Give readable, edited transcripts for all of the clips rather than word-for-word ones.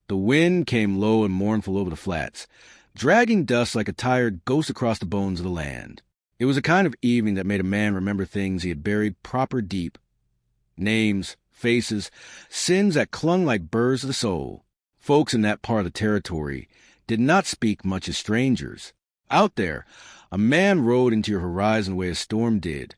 The wind came low and mournful over the flats, dragging dust like a tired ghost across the bones of the land. It was a kind of evening that made a man remember things he had buried proper deep. Names, faces, sins that clung like burrs of the soul. Folks in that part of the territory did not speak much as strangers. Out there, a man rode into your horizon the way a storm did,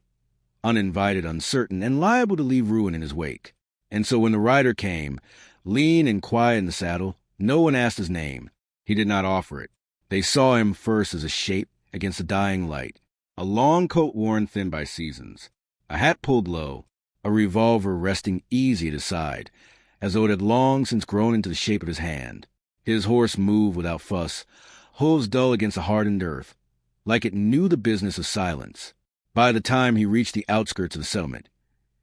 uninvited, uncertain, and liable to leave ruin in his wake. And so when the rider came, lean and quiet in the saddle, no one asked his name. He did not offer it. They saw him first as a shape against the dying light, a long coat worn thin by seasons, a hat pulled low, a revolver resting easy at his side, as though it had long since grown into the shape of his hand. His horse moved without fuss, hooves dull against the hardened earth, like it knew the business of silence. By the time he reached the outskirts of the settlement,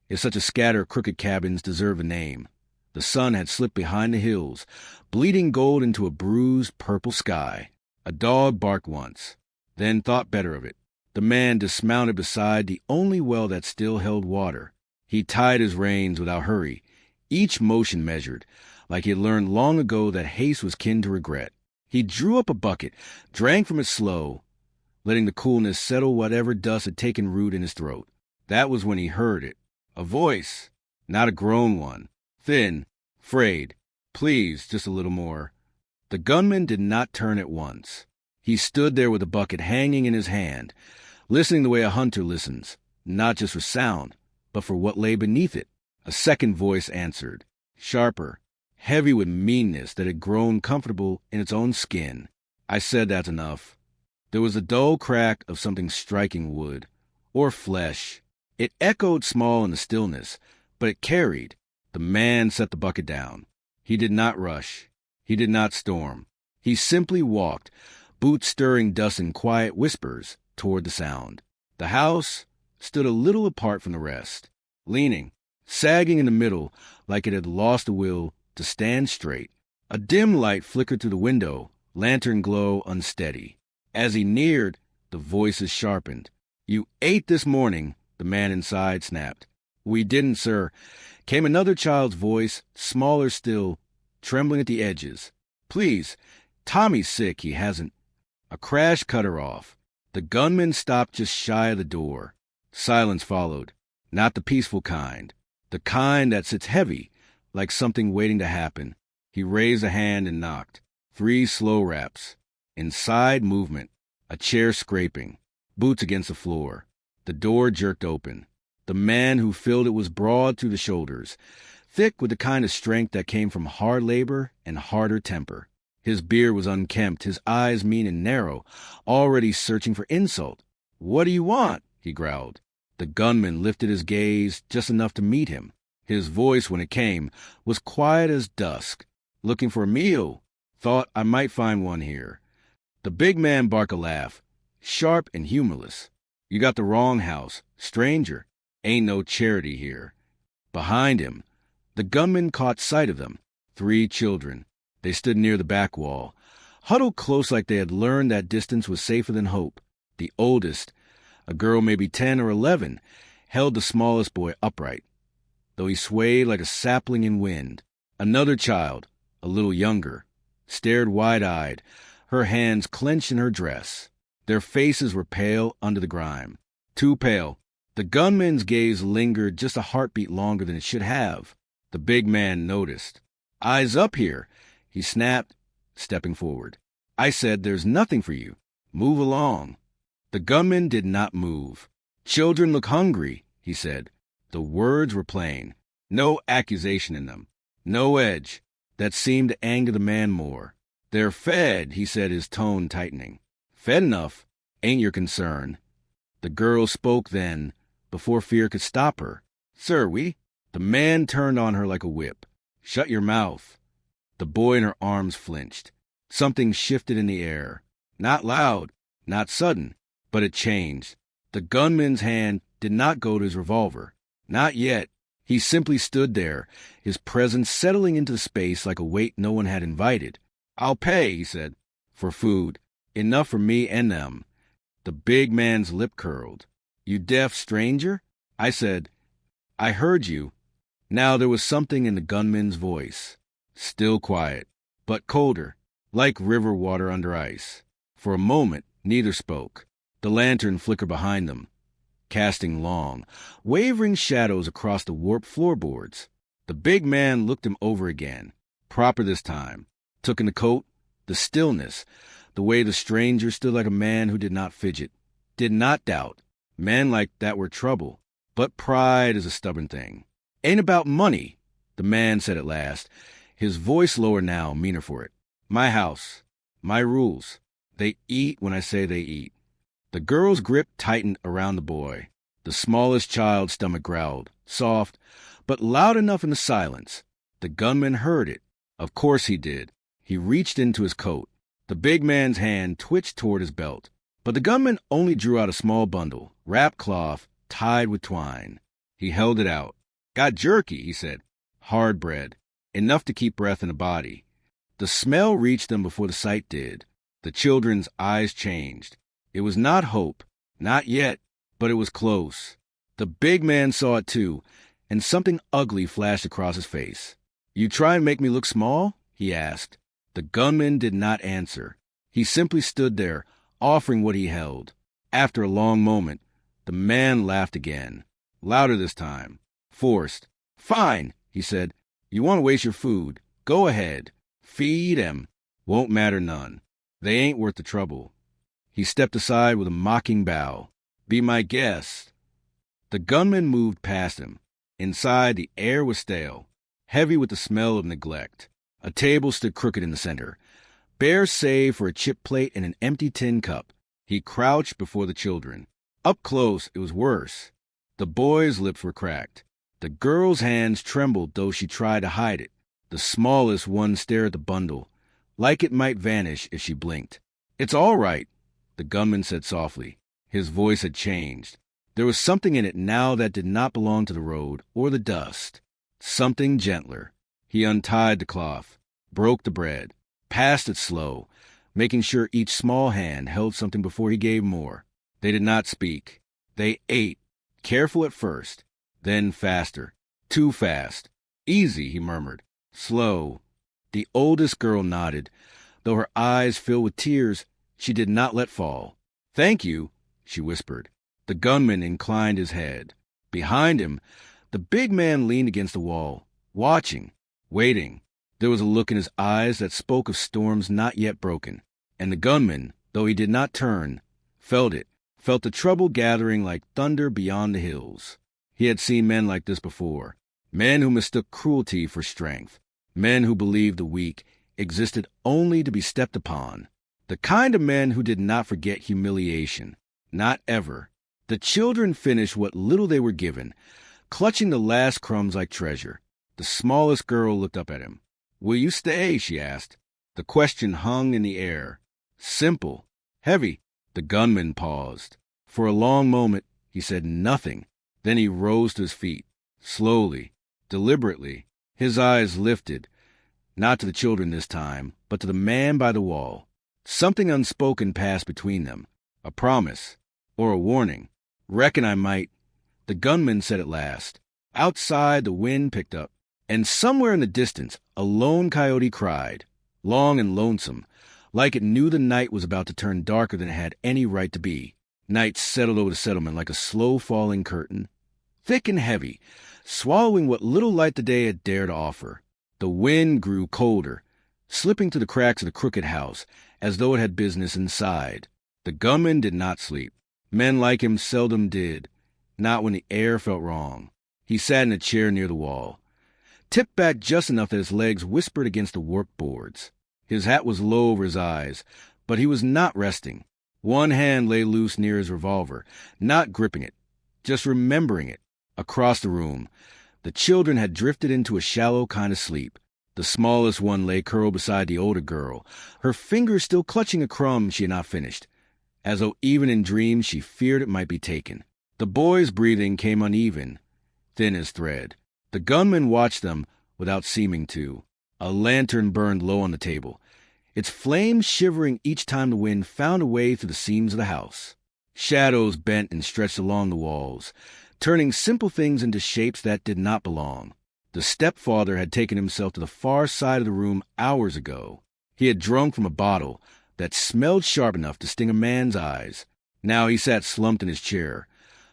if such a scatter of crooked cabins deserve a name, the sun had slipped behind the hills, bleeding gold into a bruised purple sky. A dog barked once, then thought better of it. The man dismounted beside the only well that still held water. He tied his reins without hurry, each motion measured, like he had learned long ago that haste was kin to regret. He drew up a bucket, drank from it slow, letting the coolness settle whatever dust had taken root in his throat. That was when he heard it. A voice, not a groan one, thin, frayed. Please, just a little more. The gunman did not turn at once. He stood there with the bucket hanging in his hand, listening the way a hunter listens, not just for sound, but for what lay beneath it. A second voice answered, sharper, heavy with meanness that had grown comfortable in its own skin. I said that's enough. There was a dull crack of something striking wood, or flesh. It echoed small in the stillness, but it carried. The man set the bucket down. He did not rush. He did not storm. He simply walked, boots stirring dust in quiet whispers, toward the sound. The house stood a little apart from the rest, leaning, sagging in the middle like it had lost the will to stand straight. A dim light flickered through the window, lantern glow unsteady. As he neared, the voices sharpened. You ate this morning, the man inside snapped. We didn't, sir, came another child's voice, smaller still, trembling at the edges. Please, Tommy's sick, he hasn't. A crash cut her off. The gunman stopped just shy of the door. Silence followed, not the peaceful kind, the kind that sits heavy, like something waiting to happen. He raised a hand and knocked. 3 slow raps. Inside movement, a chair scraping, boots against the floor. The door jerked open. The man who filled it was broad through the shoulders, thick with the kind of strength that came from hard labor and harder temper. His beard was unkempt, his eyes mean and narrow, already searching for insult. What do you want? He growled. The gunman lifted his gaze just enough to meet him. His voice, when it came, was quiet as dusk. Looking for a meal? Thought I might find one here. The big man barked a laugh, sharp and humorless. You got the wrong house, stranger. Ain't no charity here. Behind him, the gunman caught sight of them. 3 children. They stood near the back wall, huddled close like they had learned that distance was safer than hope. The oldest, a girl maybe 10 or 11, held the smallest boy upright, though he swayed like a sapling in wind. Another child, a little younger, stared wide-eyed, her hands clenched in her dress. Their faces were pale under the grime. Too pale. The gunman's gaze lingered just a heartbeat longer than it should have. The big man noticed. Eyes up here, he snapped, stepping forward. I said there's nothing for you. Move along. The gunman did not move. Children look hungry, he said. The words were plain. No accusation in them. No edge. That seemed to anger the man more. They're fed, he said, his tone tightening. Fed enough. Ain't your concern. The girl spoke then, before fear could stop her. Sir, we? The man turned on her like a whip. Shut your mouth. The boy in her arms flinched. Something shifted in the air. Not loud, not sudden, but it changed. The gunman's hand did not go to his revolver. Not yet. He simply stood there, his presence settling into the space like a weight no one had invited. I'll pay, he said, for food. Enough for me and them. The big man's lip curled. You deaf stranger? I said, I heard you. Now there was something in the gunman's voice. Still quiet. but colder, like river water under ice. For a moment, neither spoke. The lantern flickered behind them, casting long, wavering shadows across the warped floorboards. The big man looked him over again, proper this time, took in the coat, the stillness, the way the stranger stood like a man who did not fidget, did not doubt. Men like that were trouble, but pride is a stubborn thing. Ain't about money, the man said at last, his voice lower now, meaner for it. My house, my rules. They eat when I say they eat. The girl's grip tightened around the boy. The smallest child's stomach growled, soft, but loud enough in the silence. The gunman heard it. Of course he did. He reached into his coat. The big man's hand twitched toward his belt. But the gunman only drew out a small bundle, wrapped cloth, tied with twine. He held it out. Got jerky, he said. Hard bread. Enough to keep breath in the body. The smell reached them before the sight did. The children's eyes changed. It was not hope. Not yet. But it was close. The big man saw it too, and something ugly flashed across his face. You try and make me look small? He asked. The gunman did not answer. He simply stood there, offering what he held. After a long moment, the man laughed again. Louder this time. Forced. Fine, he said. You want to waste your food. Go ahead. Feed 'em. Won't matter none. They ain't worth the trouble. He stepped aside with a mocking bow. Be my guest. The gunman moved past him. Inside, the air was stale, heavy with the smell of neglect. A table stood crooked in the center, bare save for a chip plate and an empty tin cup. He crouched before the children. Up close, it was worse. The boy's lips were cracked. The girl's hands trembled, though she tried to hide it. The smallest one stared at the bundle, like it might vanish if she blinked. It's all right, the gunman said softly. His voice had changed. There was something in it now that did not belong to the road or the dust. Something gentler. He untied the cloth, broke the bread, passed it slow, making sure each small hand held something before he gave more. They did not speak. They ate, careful at first, then faster. Too fast. Easy, he murmured. Slow. The oldest girl nodded. Though her eyes filled with tears, she did not let fall. Thank you, she whispered. The gunman inclined his head. Behind him, the big man leaned against the wall, watching, waiting. There was a look in his eyes that spoke of storms not yet broken. And the gunman, though he did not turn, felt it, felt the trouble gathering like thunder beyond the hills. He had seen men like this before, men who mistook cruelty for strength, men who believed the weak existed only to be stepped upon, the kind of men who did not forget humiliation, not ever. The children finished what little they were given, clutching the last crumbs like treasure. The smallest girl looked up at him. Will you stay? She asked. The question hung in the air. Simple. Heavy. The gunman paused. For a long moment, he said nothing. Then he rose to his feet, slowly, deliberately. His eyes lifted, not to the children this time, but to the man by the wall. Something unspoken passed between them, a promise, or a warning. Reckon I might, the gunman said at last. Outside, the wind picked up, and somewhere in the distance, a lone coyote cried, long and lonesome, like it knew the night was about to turn darker than it had any right to be. Night settled over the settlement like a slow-falling curtain, thick and heavy, swallowing what little light the day had dared to offer. The wind grew colder, slipping through the cracks of the crooked house, as though it had business inside. The gunman did not sleep. Men like him seldom did, not when the air felt wrong. He sat in a chair near the wall, tipped back just enough that his legs whispered against the warped boards. His hat was low over his eyes, but he was not resting. One hand lay loose near his revolver, not gripping it, just remembering it. Across the room, the children had drifted into a shallow kind of sleep. The smallest one lay curled beside the older girl, her fingers still clutching a crumb she had not finished, as though even in dreams she feared it might be taken. The boy's breathing came uneven, thin as thread. The gunman watched them without seeming to. A lantern burned low on the table, its flame shivering each time the wind found a way through the seams of the house. Shadows bent and stretched along the walls, turning simple things into shapes that did not belong. The stepfather had taken himself to the far side of the room hours ago. He had drunk from a bottle that smelled sharp enough to sting a man's eyes. Now he sat slumped in his chair.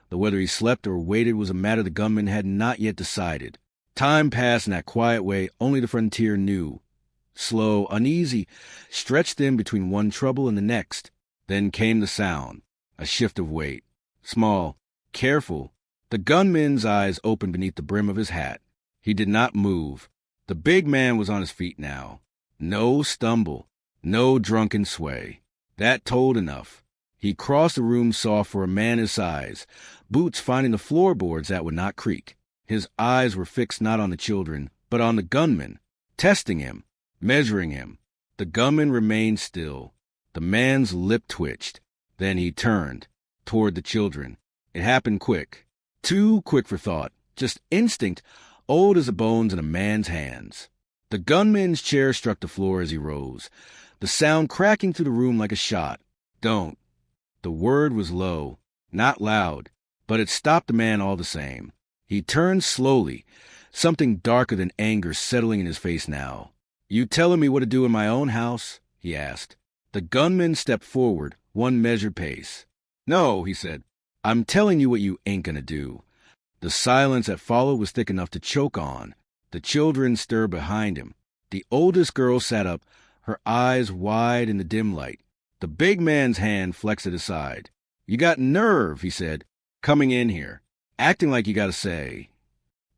Though whether he slept or waited was a matter the gunman had not yet decided. Time passed in that quiet way only the frontier knew. Slow, uneasy, stretched thin between one trouble and the next. Then came the sound, a shift of weight. Small, careful. The gunman's eyes opened beneath the brim of his hat. He did not move. The big man was on his feet now. No stumble, no drunken sway. That told enough. He crossed the room soft for a man his size, boots finding the floorboards that would not creak. His eyes were fixed not on the children, but on the gunman, testing him, measuring him. The gunman remained still. The man's lip twitched. Then he turned, toward the children. It happened quick. Too quick for thought. Just instinct, old as the bones in a man's hands. The gunman's chair struck the floor as he rose, the sound cracking through the room like a shot. Don't. The word was low, not loud, but it stopped the man all the same. He turned slowly, something darker than anger settling in his face now. You telling me what to do in my own house? He asked. The gunman stepped forward, one measured pace. No, he said. I'm telling you what you ain't gonna do. The silence that followed was thick enough to choke on. The children stirred behind him. The oldest girl sat up, her eyes wide in the dim light. The big man's hand flexed at his side. You got nerve, he said, coming in here, acting like you got to say.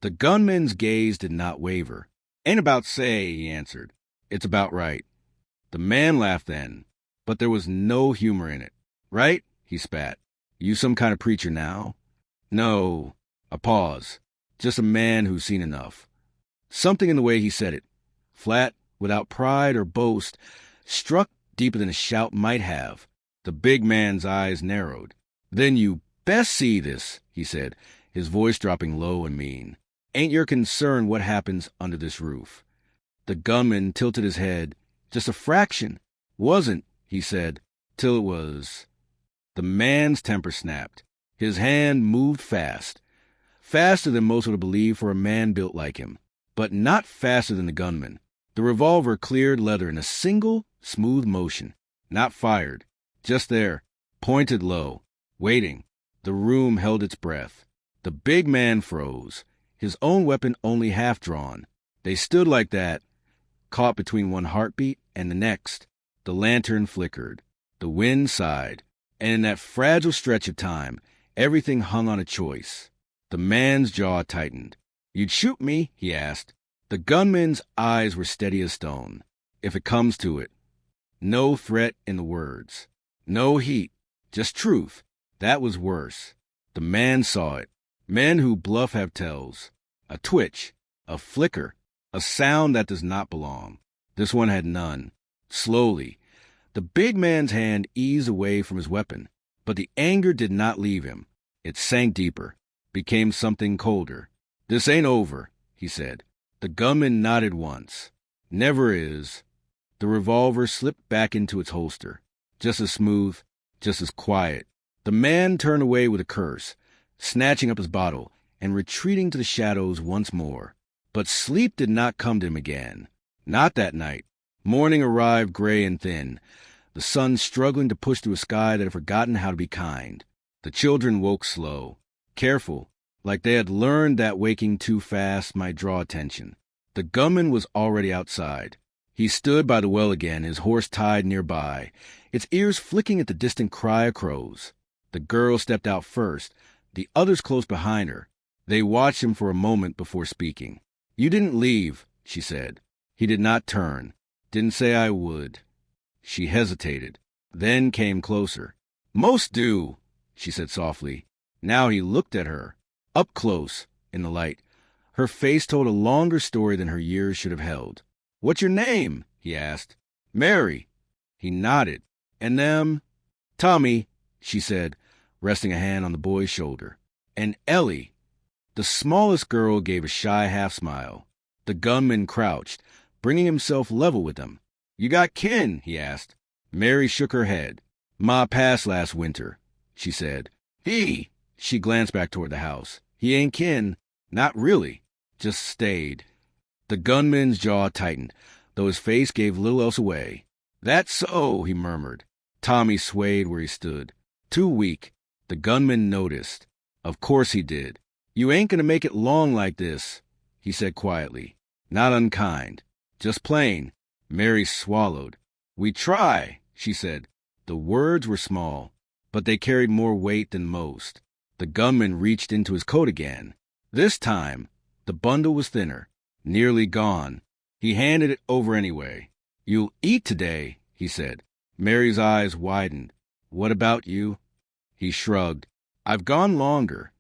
The gunman's gaze did not waver. Ain't about say, he answered. It's about right. The man laughed then, but there was no humor in it. Right? He spat. You some kind of preacher now? No. A pause. Just a man who's seen enough. Something in the way he said it, flat, without pride or boast, struck deeper than a shout might have. The big man's eyes narrowed. Then you best see this, he said, his voice dropping low and mean. Ain't your concern what happens under this roof? The gunman tilted his head. Just a fraction. Wasn't, he said, till it was. The man's temper snapped. His hand moved fast. Faster than most would have believed for a man built like him. But not faster than the gunman. The revolver cleared leather in a single, smooth motion. Not fired. Just there, pointed low, waiting. The room held its breath. The big man froze, his own weapon only half drawn. They stood like that, caught between one heartbeat and the next. The lantern flickered. The wind sighed. And in that fragile stretch of time, everything hung on a choice. The man's jaw tightened. You'd shoot me? He asked. The gunman's eyes were steady as stone. If it comes to it. No threat in the words. No heat. Just truth. That was worse. The man saw it. Men who bluff have tells. A twitch. A flicker. A sound that does not belong. This one had none. Slowly, the big man's hand eased away from his weapon. But the anger did not leave him. It sank deeper. Became something colder. This ain't over, he said. The gunman nodded once. Never is. The revolver slipped back into its holster. Just as smooth, just as quiet. The man turned away with a curse, snatching up his bottle and retreating to the shadows once more. But sleep did not come to him again. Not that night. Morning arrived gray and thin, the sun struggling to push through a sky that had forgotten how to be kind. The children woke slow, careful, like they had learned that waking too fast might draw attention. The gunman was already outside. He stood by the well again, his horse tied nearby, its ears flicking at the distant cry of crows. The girl stepped out first, the others close behind her. They watched him for a moment before speaking. You didn't leave, she said. He did not turn. Didn't say I would. She hesitated, then came closer. Most do, she said softly. Now he looked at her, up close, in the light. Her face told a longer story than her years should have held. What's your name? He asked. Mary. He nodded. And them? Tommy, she said, resting a hand on the boy's shoulder. And Ellie. The smallest girl gave a shy half-smile. The gunman crouched, bringing himself level with them. You got kin? He asked. Mary shook her head. Ma passed last winter, she said. He. She glanced back toward the house. He ain't kin. Not really. just stayed. The gunman's jaw tightened, though his face gave little else away. "That's so," he murmured. Tommy swayed where he stood. Too weak. The gunman noticed. Of course he did. "You ain't gonna make it long like this," he said quietly. Not unkind. Just plain. Mary swallowed. "We try," she said. The words were small, but they carried more weight than most. The gunman reached into his coat again. This time, the bundle was thinner, nearly gone. He handed it over anyway. "You'll eat today," he said. Mary's eyes widened. "What about you?" He shrugged. "I've gone longer."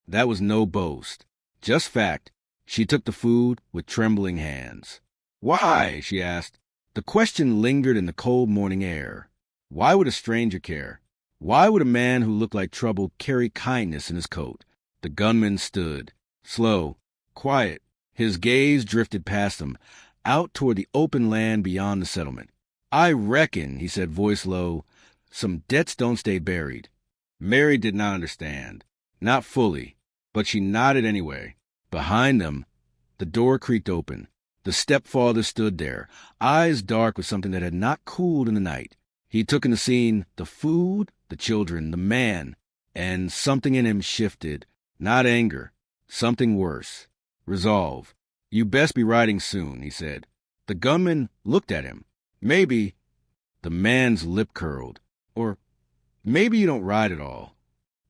That was no boast, just fact. She took the food with trembling hands. "Why?" she asked. The question lingered in the cold morning air. Why would a stranger care? Why would a man who looked like trouble carry kindness in his coat? The gunman stood, slow, quiet. His gaze drifted past them, out toward the open land beyond the settlement. "I reckon," he said, voice low, "some debts don't stay buried." Mary did not understand. Not fully, but she nodded anyway. Behind them, the door creaked open. The stepfather stood there, eyes dark with something that had not cooled in the night. He took in the scene, the food, the children, the man, and something in him shifted. Not anger, something worse. Resolve. "You best be riding soon," he said. The gunman looked at him. "Maybe," the man's lip curled, "or maybe you don't ride at all."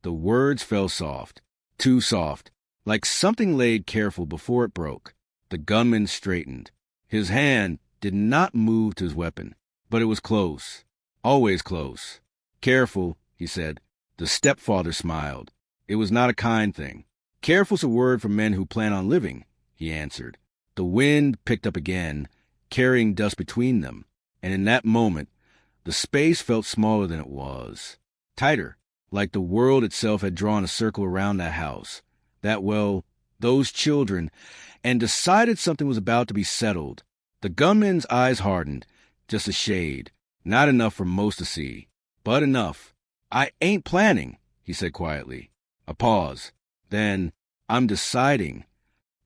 The words fell soft, too soft, like something laid careful before it broke. The gunman straightened. His hand did not move to his weapon, but it was close, always close. "Careful," he said. The stepfather smiled. It was not a kind thing. "Careful's a word for men who plan on living," he answered. The wind picked up again, carrying dust between them, and in that moment, the space felt smaller than it was. Tighter, like the world itself had drawn a circle around that house, those children, and decided something was about to be settled. The gunman's eyes hardened, just a shade, not enough for most to see, but enough. "I ain't planning," he said quietly. A pause. Then, "I'm deciding."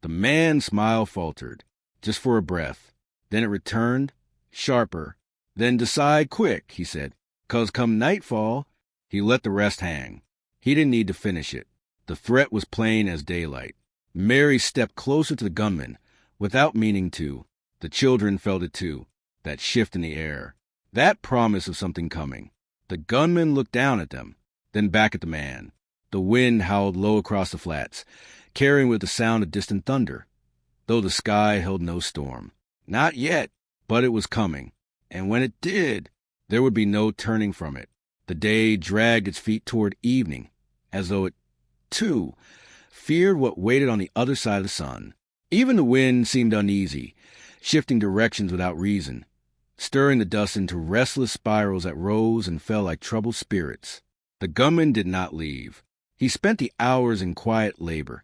The man's smile faltered, just for a breath. Then it returned, sharper. "Then decide quick," he said, "'cause come nightfall." He let the rest hang. He didn't need to finish it. The threat was plain as daylight. Mary stepped closer to the gunman, without meaning to. The children felt it too, that shift in the air, that promise of something coming. The gunman looked down at them, then back at the man. The wind howled low across the flats, carrying with the sound of distant thunder, though the sky held no storm. Not yet, but it was coming. And when it did, there would be no turning from it. The day dragged its feet toward evening, as though it, too, feared what waited on the other side of the sun. Even the wind seemed uneasy, shifting directions without reason, stirring the dust into restless spirals that rose and fell like troubled spirits. The gunman did not leave. He spent the hours in quiet labor,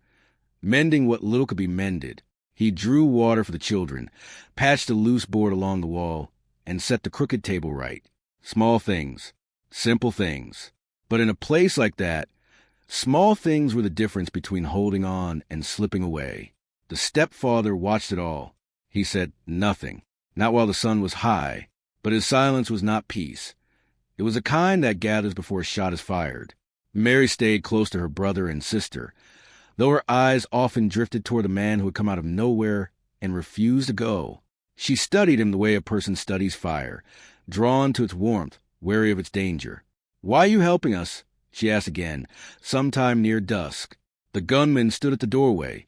mending what little could be mended. He drew water for the children, patched a loose board along the wall, and set the crooked table right. Small things, simple things. But in a place like that, small things were the difference between holding on and slipping away. The stepfather watched it all. He said nothing, not while the sun was high, but his silence was not peace. It was a kind that gathers before a shot is fired. Mary stayed close to her brother and sister, though her eyes often drifted toward the man who had come out of nowhere and refused to go. She studied him the way a person studies fire, drawn to its warmth, wary of its danger. "Why are you helping us?" she asked again, sometime near dusk. The gunman stood at the doorway,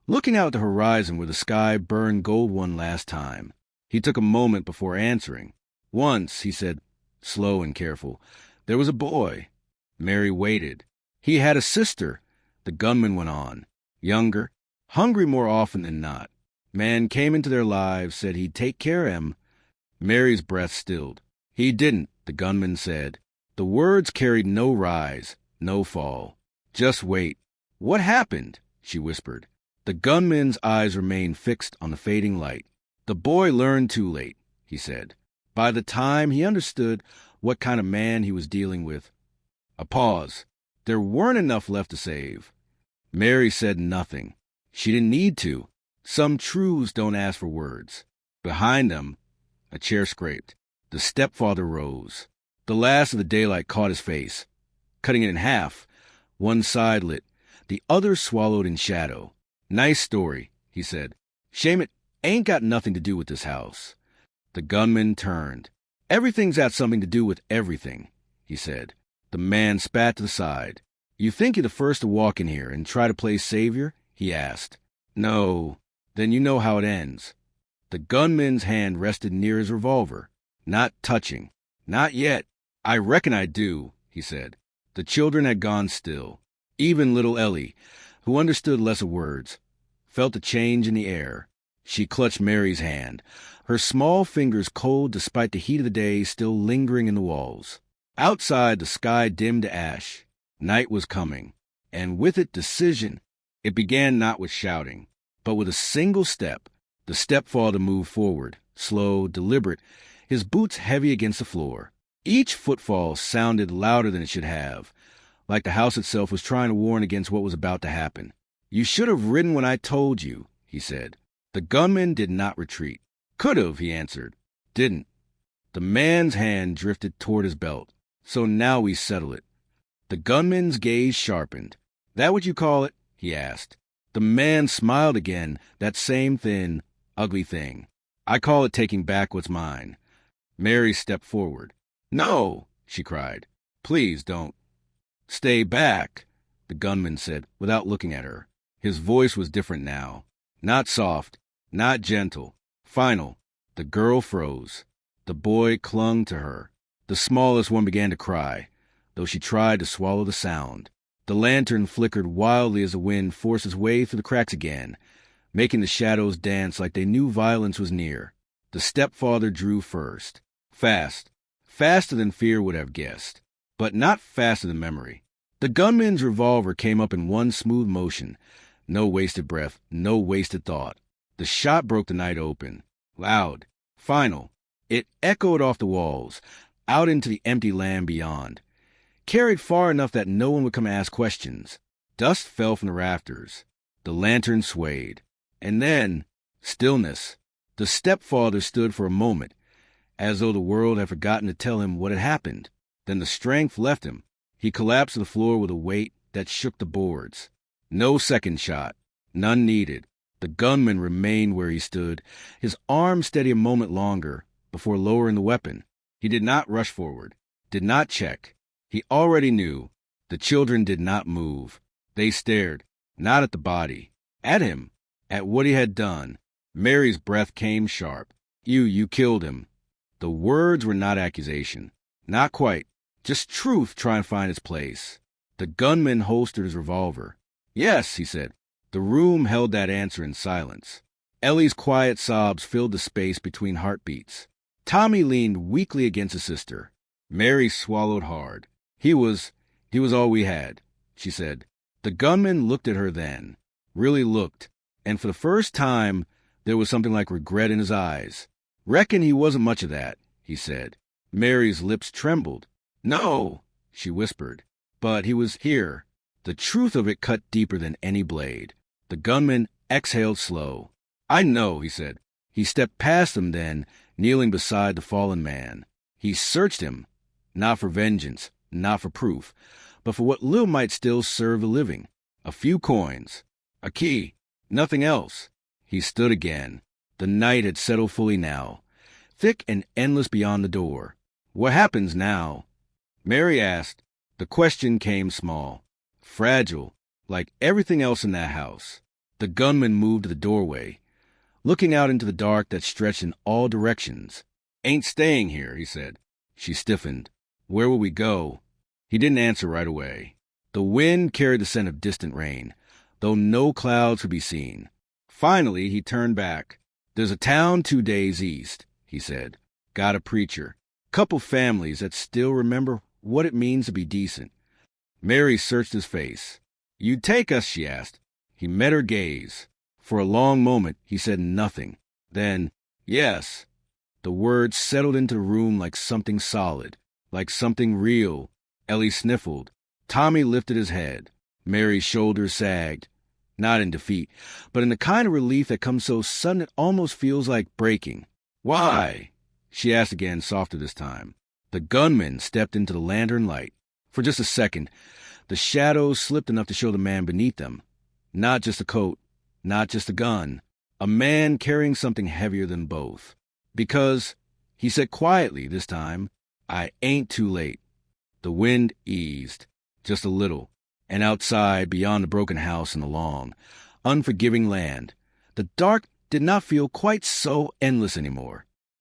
looking out at the horizon where the sky burned gold one last time. He took a moment before answering. "Once," he said, slow and careful, "there was a boy." Mary waited. "He had a sister," the gunman went on, "younger, hungry more often than not. Man came into their lives, said he'd take care of him." Mary's breath stilled. "He didn't," the gunman said. The words carried no rise, no fall. "Just wait." "What happened?" she whispered. The gunman's eyes remained fixed on the fading light. "The boy learned too late," he said. "By the time he understood what kind of man he was dealing with." A pause. There weren't enough left to save. Mary said nothing. She didn't need to. Some truths don't ask for words. Behind them, a chair scraped. The stepfather rose. The last of the daylight caught his face, cutting it in half. One side lit, the other swallowed in shadow. "Nice story," he said. "Shame it ain't got nothing to do with this house." The gunman turned. "Everything's got something to do with everything," he said. The man spat to the side. "You think you're the first to walk in here and try to play savior?" he asked. "No. Then you know how it ends." The gunman's hand rested near his revolver. "Not touching. Not yet." "I reckon I do," he said. The children had gone still. Even little Ellie, who understood less of words, felt a change in the air. She clutched Mary's hand, her small fingers cold despite the heat of the day still lingering in the walls. Outside, the sky dimmed to ash. Night was coming, and with it decision. It began not with shouting, but with a single step. The stepfather moved forward, slow, deliberate, his boots heavy against the floor. Each footfall sounded louder than it should have, like the house itself was trying to warn against what was about to happen. "You should have ridden when I told you," he said. The gunman did not retreat. "Could have," he answered. "Didn't." The man's hand drifted toward his belt. "So now we settle it." The gunman's gaze sharpened. "That what you call it?" he asked. The man smiled again, that same thin, ugly thing. "I call it taking back what's mine." Mary stepped forward. "No!" she cried. "Please don't." "Stay back," the gunman said, without looking at her. His voice was different now. Not soft, not gentle. Final. The girl froze. The boy clung to her. The smallest one began to cry, though she tried to swallow the sound. The lantern flickered wildly as the wind forced its way through the cracks again, making the shadows dance like they knew violence was near. The stepfather drew first. Fast. Faster than fear would have guessed, but not faster than memory. The gunman's revolver came up in one smooth motion. No wasted breath, no wasted thought. The shot broke the night open. Loud. Final. It echoed off the walls, out into the empty land beyond. Carried far enough that no one would come ask questions. Dust fell from the rafters. The lantern swayed. And then, stillness. The stepfather stood for a moment, as though the world had forgotten to tell him what had happened. Then the strength left him. He collapsed to the floor with a weight that shook the boards. No second shot. None needed. The gunman remained where he stood, his arm steady a moment longer before lowering the weapon. He did not rush forward, did not check. He already knew. The children did not move. They stared, not at the body, at him, at what he had done. Mary's breath came sharp. You killed him." The words were not accusation. Not quite. Just truth trying to find its place. The gunman holstered his revolver. "Yes," he said. The room held that answer in silence. Ellie's quiet sobs filled the space between heartbeats. Tommy leaned weakly against his sister. Mary swallowed hard. He was all we had," she said. The gunman looked at her then, really looked, and for the first time there was something like regret in his eyes. "Reckon he wasn't much of that," he said. Mary's lips trembled. "No," she whispered. "But he was here." The truth of it cut deeper than any blade. The gunman exhaled slow. "I know," he said. He stepped past him then, kneeling beside the fallen man. He searched him, not for vengeance, not for proof, but for what little might still serve the living. A few coins, a key, nothing else. He stood again. The night had settled fully now, thick and endless beyond the door. "What happens now?" Mary asked. The question came small, fragile, like everything else in that house. The gunman moved to the doorway, looking out into the dark that stretched in all directions. "Ain't staying here," he said. She stiffened. "Where will we go?" He didn't answer right away. The wind carried the scent of distant rain, though no clouds could be seen. Finally, he turned back. "There's a town 2 days east," he said. "Got a preacher. Couple families that still remember what it means to be decent." Mary searched his face. "You'd take us?" she asked. He met her gaze. For a long moment, he said nothing. Then, "Yes." The words settled into the room like something solid, like something real. Ellie sniffled. Tommy lifted his head. Mary's shoulders sagged. not in defeat, but in the kind of relief that comes so sudden it almost feels like breaking. "Why?" she asked again, softer this time. The gunman stepped into the lantern light. For just a second, the shadows slipped enough to show the man beneath them. Not just a coat, not just a gun. A man carrying something heavier than both. "Because," he said quietly this time, "I ain't too late." The wind eased, just a little, and outside, beyond the broken house and the long, unforgiving land, the dark did not feel quite so endless anymore.